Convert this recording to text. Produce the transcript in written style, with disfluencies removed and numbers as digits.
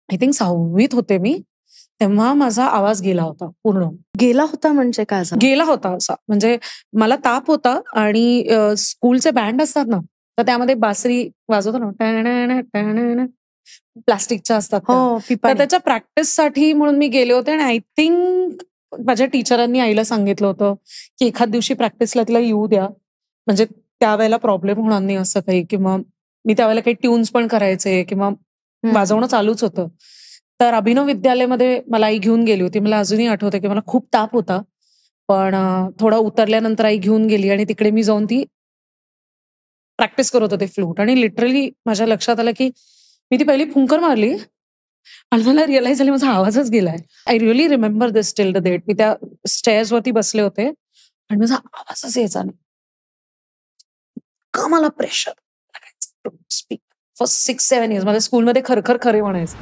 I think 6वीत होते मी. तेव्हा माझा आवाज गेला होता पूर्ण. गेला होता म्हणजे काय झालं? गेला होता असा. म्हणजे मला ताप होता आणि स्कूलचे बँड असतात ना, तर त्यामध्ये बासरी वाजवतो ना, टणणण, टणणण, प्लास्टिकच्या असतात त्या. हो, तर पिपाणी. त्याच्या प्रॅक्टिससाठी म्हणून मी गेले होते आणि आय थिंक माझ्या टीचरांनी आईला सांगितलं होतं, की एखाद दिवशी प्रॅक्टिसला तिला येऊ द्या. म्हणजे त्यावेळेला प्रॉब्लेम होणार नाही असं काही किंवा मी त्यावेळेला काही ट्यून्स पण करायचे किंवा वाजवणं चालूच होतं. तर अभिनव विद्यालयामध्ये मला आई घेऊन गेली होती. मला अजूनही आठवतंय, की मला खूप ताप होता. पण थोडा उतरल्यानंतर आई घेऊन गेली आणि तिकडे मी जाऊन ती प्रॅक्टिस करत होते फ्लूट आणि लिटरली माझ्या लक्षात आलं, की मी ती पहिली फुंकर मारली आणि मला रिअलाईज झालं माझा आवाजच गेलाय. I really remember this till the date. मी त्या स्टेअर्सवरती बसले होते आणि माझा आवाजच यायचा नाही. इतकं मला प्रेशर लागायचं टू स्पीक फॉर 6-7 इयर्स. मला स्कूलमध्ये खरखर खरे म्हणायचे.